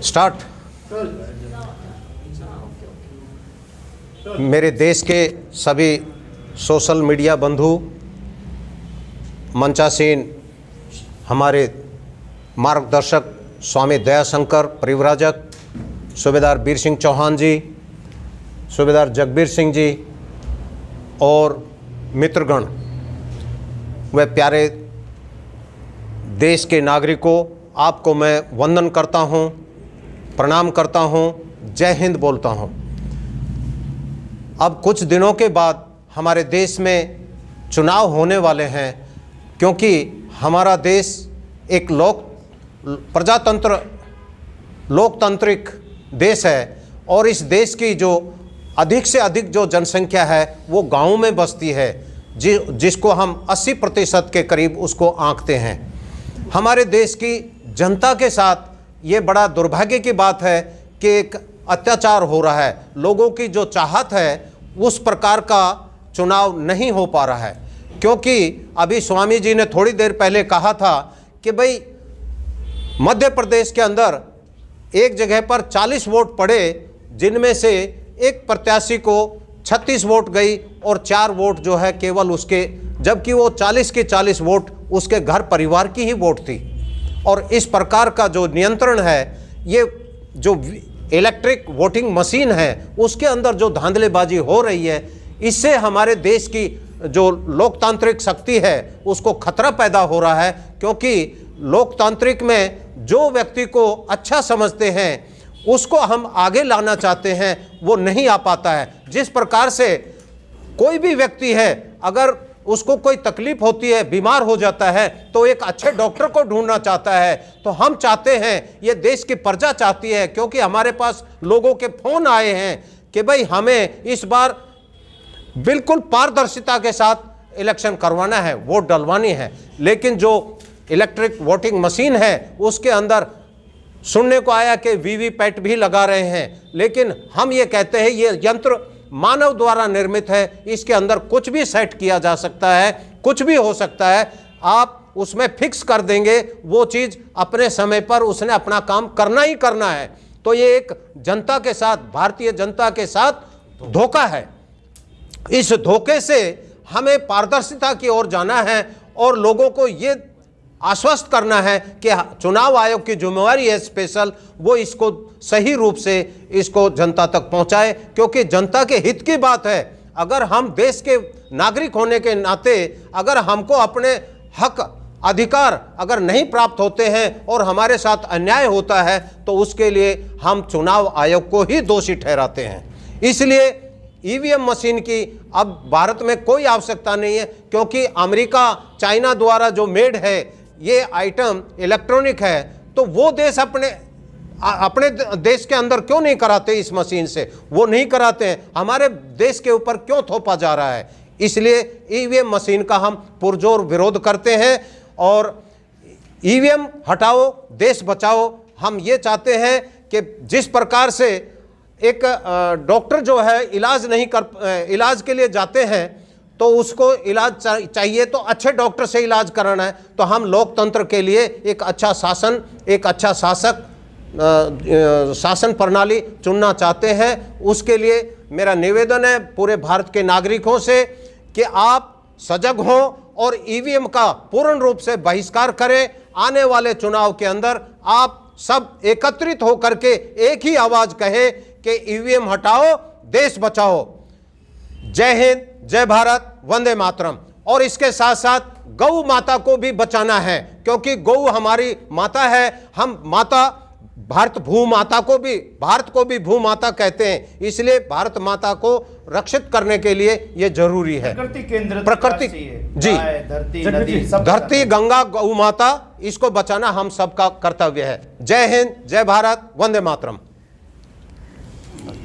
Start. मेरे देश के सभी सोशल मीडिया बंधु, मंचासीन हमारे मार्गदर्शक स्वामी दयाशंकर परिव्राजक, सूबेदार वीर सिंह चौहान जी, सूबेदार जगबीर सिंह जी और मित्रगण व प्यारे देश के नागरिकों, आपको मैं वंदन करता हूं, प्रणाम करता हूं, जय हिंद बोलता हूं। अब कुछ दिनों के बाद हमारे देश में चुनाव होने वाले हैं, क्योंकि हमारा देश एक लोकतांत्रिक देश है और इस देश की जो अधिक से अधिक जो जनसंख्या है वो गाँव में बसती है, जिसको हम 80% के करीब उसको आंकते हैं। हमारे देश की जनता के साथ ये बड़ा दुर्भाग्य की बात है कि एक अत्याचार हो रहा है। लोगों की जो चाहत है उस प्रकार का चुनाव नहीं हो पा रहा है, क्योंकि अभी स्वामी जी ने थोड़ी देर पहले कहा था कि भाई मध्य प्रदेश के अंदर एक जगह पर 40 वोट पड़े, जिनमें से एक प्रत्याशी को 36 वोट गई और 4 वोट जो है केवल उसके, जबकि वो 40 के 40 वोट उसके घर परिवार की ही वोट थी। और इस प्रकार का जो नियंत्रण है, ये जो इलेक्ट्रिक वोटिंग मशीन है उसके अंदर जो धांधलेबाजी हो रही है, इससे हमारे देश की जो लोकतांत्रिक शक्ति है उसको खतरा पैदा हो रहा है। क्योंकि लोकतांत्रिक में जो व्यक्ति को अच्छा समझते हैं उसको हम आगे लाना चाहते हैं, वो नहीं आ पाता है। जिस प्रकार से कोई भी व्यक्ति है, अगर उसको कोई तकलीफ होती है, बीमार हो जाता है, तो एक अच्छे डॉक्टर को ढूंढना चाहता है। तो हम चाहते हैं, ये देश की प्रजा चाहती है, क्योंकि हमारे पास लोगों के फोन आए हैं कि भाई हमें इस बार बिल्कुल पारदर्शिता के साथ इलेक्शन करवाना है, वोट डलवानी है। लेकिन जो इलेक्ट्रिक वोटिंग मशीन है उसके अंदर सुनने को आया कि वीवीपैट भी लगा रहे हैं, लेकिन हम ये कहते हैं ये यंत्र मानव द्वारा निर्मित है, इसके अंदर कुछ भी सेट किया जा सकता है, कुछ भी हो सकता है। आप उसमें फिक्स कर देंगे, वो चीज़ अपने समय पर उसने अपना काम करना ही करना है। तो ये एक जनता के साथ, भारतीय जनता के साथ धोखा है। इस धोखे से हमें पारदर्शिता की ओर जाना है और लोगों को ये आश्वस्त करना है कि चुनाव आयोग की जिम्मेवारी है स्पेशल, वो इसको सही रूप से इसको जनता तक पहुंचाए, क्योंकि जनता के हित की बात है। अगर हम देश के नागरिक होने के नाते अगर हमको अपने हक अधिकार अगर नहीं प्राप्त होते हैं और हमारे साथ अन्याय होता है, तो उसके लिए हम चुनाव आयोग को ही दोषी ठहराते हैं। इसलिए ईवीएम मशीन की अब भारत में कोई आवश्यकता नहीं है, क्योंकि अमेरिका, चाइना द्वारा जो मेड है ये आइटम इलेक्ट्रॉनिक है, तो वो देश अपने देश के अंदर क्यों नहीं कराते इस मशीन से? वो नहीं कराते हैं, हमारे देश के ऊपर क्यों थोपा जा रहा है? इसलिए ईवीएम मशीन का हम पुरजोर विरोध करते हैं और ईवीएम हटाओ, देश बचाओ। हम ये चाहते हैं कि जिस प्रकार से एक डॉक्टर जो है इलाज के लिए जाते हैं, तो उसको इलाज चाहिए तो अच्छे डॉक्टर से इलाज कराना है। तो हम लोकतंत्र के लिए एक अच्छा शासन, एक अच्छा शासन प्रणाली चुनना चाहते हैं। उसके लिए मेरा निवेदन है पूरे भारत के नागरिकों से कि आप सजग हों और ईवीएम का पूर्ण रूप से बहिष्कार करें। आने वाले चुनाव के अंदर आप सब एकत्रित होकर के एक ही आवाज कहें कि ईवीएम हटाओ, देश बचाओ। जय हिंद, जय भारत, वंदे मातरम। और इसके साथ साथ गौ माता को भी बचाना है, क्योंकि गौ हमारी माता है। हम माता भारत को भी भू माता कहते हैं, इसलिए भारत माता को रक्षित करने के लिए ये जरूरी है। प्रकृति जी, धरती गंगा गौ माता, इसको बचाना हम सबका कर्तव्य है। जय हिंद, जय भारत, वंदे मातरम।